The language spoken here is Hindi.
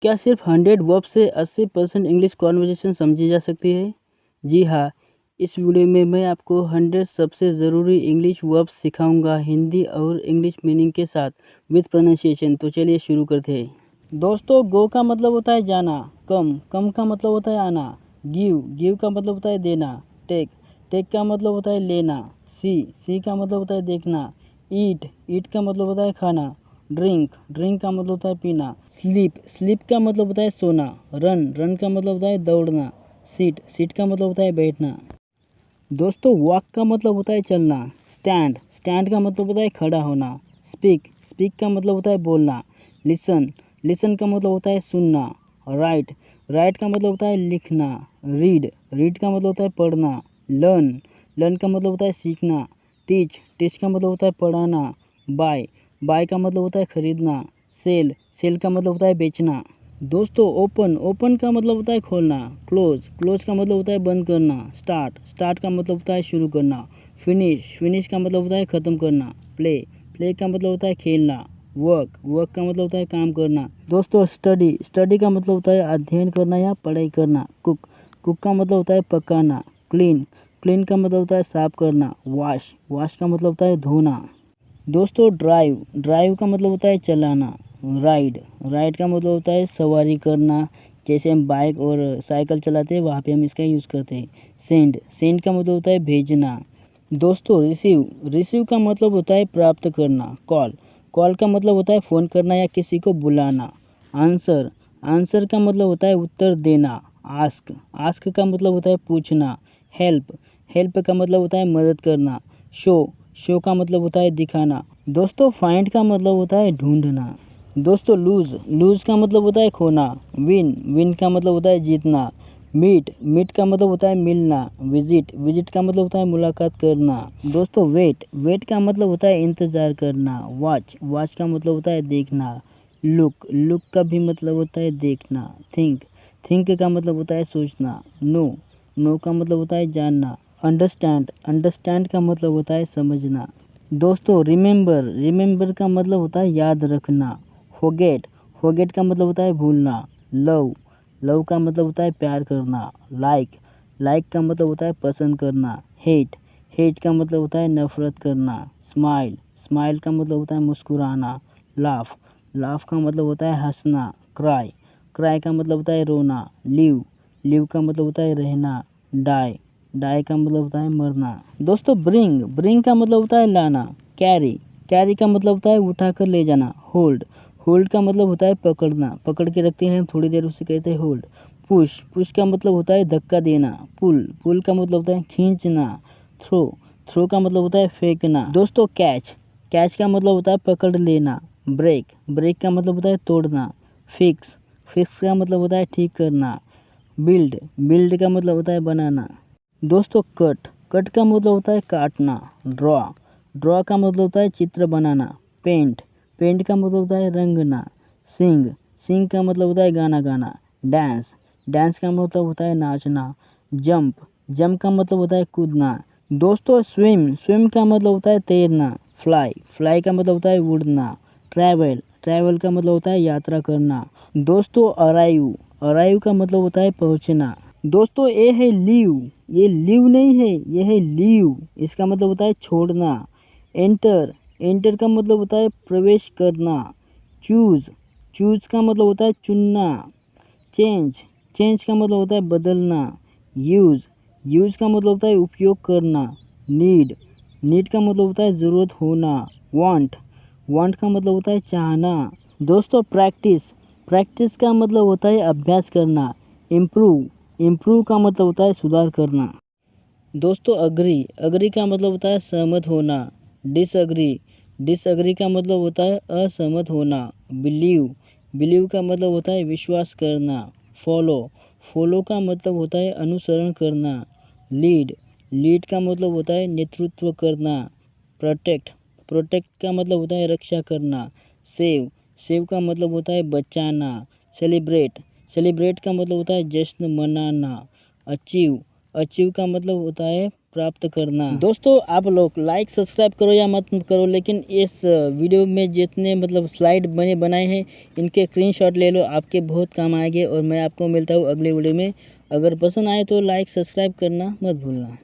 क्या सिर्फ 100 वर्ब से 80% इंग्लिश कॉन्वर्जेसन समझी जा सकती है? जी हाँ, इस वीडियो में मैं आपको 100 सबसे ज़रूरी इंग्लिश वर्ब्स सिखाऊंगा हिंदी और इंग्लिश मीनिंग के साथ विद प्रोनाउंसिएशन। तो चलिए शुरू करते हैं। दोस्तों, गो का मतलब होता है जाना, कम का मतलब होता है आना, गिव का मतलब होता है देना, टेक का मतलब होता है लेना, सी का मतलब होता है देखना, ईट का मतलब होता है खाना, ड्रिंक का मतलब होता है पीना, स्लीप का मतलब होता है सोना, रन का मतलब होता है दौड़ना, सीट का मतलब होता है बैठना। दोस्तों, वॉक का मतलब होता है चलना, स्टैंड का मतलब होता है खड़ा होना, स्पीक का मतलब होता है बोलना, लिसन का मतलब होता है सुनना, राइट का मतलब होता है लिखना, रीड का मतलब होता है पढ़ना, लर्न का मतलब होता है सीखना, टीच का मतलब होता है पढ़ाना, बाय का मतलब होता है खरीदना, सेल का मतलब होता है बेचना। दोस्तों, ओपन का मतलब होता है खोलना, क्लोज का मतलब होता है बंद करना, स्टार्ट का मतलब होता है शुरू करना, फिनिश का मतलब होता है ख़त्म करना, प्ले का मतलब होता है खेलना, वर्क का मतलब होता है काम करना। दोस्तों, स्टडी का मतलब होता है अध्ययन करना या पढ़ाई करना, कुक का मतलब होता है पकाना, क्लीन का मतलब होता है साफ करना, वॉश का मतलब होता है धोना। दोस्तों, ड्राइव का मतलब होता है चलाना, राइड का मतलब होता है सवारी करना, जैसे हम बाइक और साइकिल चलाते हैं वहाँ पे हम इसका यूज़ करते हैं। सेंड का मतलब होता है भेजना। दोस्तों, रिसीव का मतलब होता है प्राप्त करना, कॉल का मतलब होता है फ़ोन करना या किसी को बुलाना, आंसर का मतलब होता है उत्तर देना, आस्क का मतलब होता है पूछना, हेल्प का मतलब होता है मदद करना, शो का मतलब होता है दिखाना। दोस्तों, फाइंड का मतलब होता है ढूंढना। दोस्तों, लूज का मतलब होता है खोना, विन का मतलब होता है जीतना, मीट का मतलब होता है मिलना, विजिट का मतलब होता है मुलाकात करना। दोस्तों, वेट का मतलब होता है इंतजार करना, वॉच का मतलब होता है देखना, लुक का भी मतलब होता है देखना, थिंक का मतलब होता है सोचना, नो का मतलब होता है जानना, अंडरस्टैंड का मतलब होता है समझना। दोस्तों, रिमेंबर का मतलब होता है याद रखना, फोगेट का मतलब होता है भूलना, लव का मतलब होता है प्यार करना, लाइक का मतलब होता है पसंद करना, हेट का मतलब होता है नफरत करना, स्माइल का मतलब होता है मुस्कुराना, लाफ का मतलब होता है हंसना, क्राई का मतलब होता है रोना, लिव का मतलब होता है रहना, डाई का मतलब होता है मरना। दोस्तों, ब्रिंग का मतलब होता है लाना, कैरी का मतलब होता है उठा कर ले जाना, होल्ड का मतलब होता है पकड़ना, पकड़ के रखते हैं हम थोड़ी देर, उसे कहते हैं होल्ड। पुश का मतलब होता है धक्का देना, पुल का मतलब होता है खींचना, थ्रो का मतलब होता है फेंकना। दोस्तों, कैच का मतलब होता है पकड़ लेना, ब्रेक का मतलब होता है तोड़ना, फिक्स का मतलब होता है ठीक करना, बिल्ड का मतलब होता है बनाना। दोस्तों, कट का मतलब होता है काटना, ड्रॉ का मतलब होता है चित्र बनाना, पेंट का मतलब होता है रंगना, सिंग का मतलब होता है गाना गाना, डांस का मतलब होता है नाचना, जंप का मतलब होता है कूदना। दोस्तों, स्विम का मतलब होता है तैरना, फ्लाई का मतलब होता है उड़ना, ट्रैवल का मतलब होता है यात्रा करना। दोस्तों, अराइव का मतलब होता है पहुंचना। दोस्तों, ये है लीव, ये लीव नहीं है, ये है लीव, इसका मतलब होता है छोड़ना। एंटर का मतलब होता है प्रवेश करना। चूज का मतलब होता है चुनना। चेंज का मतलब होता है बदलना। यूज का मतलब होता है उपयोग करना। नीड का मतलब होता है ज़रूरत होना। वांट का मतलब होता है चाहना। दोस्तों, प्रैक्टिस का मतलब होता है अभ्यास करना। इम्प्रूव का मतलब होता है सुधार करना। दोस्तों, अग्री का मतलब होता है सहमत होना। डिसअग्री का मतलब होता है असहमत होना। बिलीव का मतलब होता है विश्वास करना। फॉलो का मतलब होता है अनुसरण करना। लीड का मतलब होता है नेतृत्व करना। प्रोटेक्ट का मतलब होता है रक्षा करना। सेव का मतलब होता है बचाना। सेलिब्रेट का मतलब होता है जश्न मनाना। अचीव का मतलब होता है प्राप्त करना। दोस्तों आप लोग लाइक सब्सक्राइब करो या मत करो, लेकिन इस वीडियो में जितने मतलब स्लाइड मैंने बनाए हैं इनके स्क्रीनशॉट ले लो, आपके बहुत काम आएंगे। और मैं आपको मिलता हूँ अगले वीडियो में। अगर पसंद आए तो लाइक सब्सक्राइब करना मत भूलना।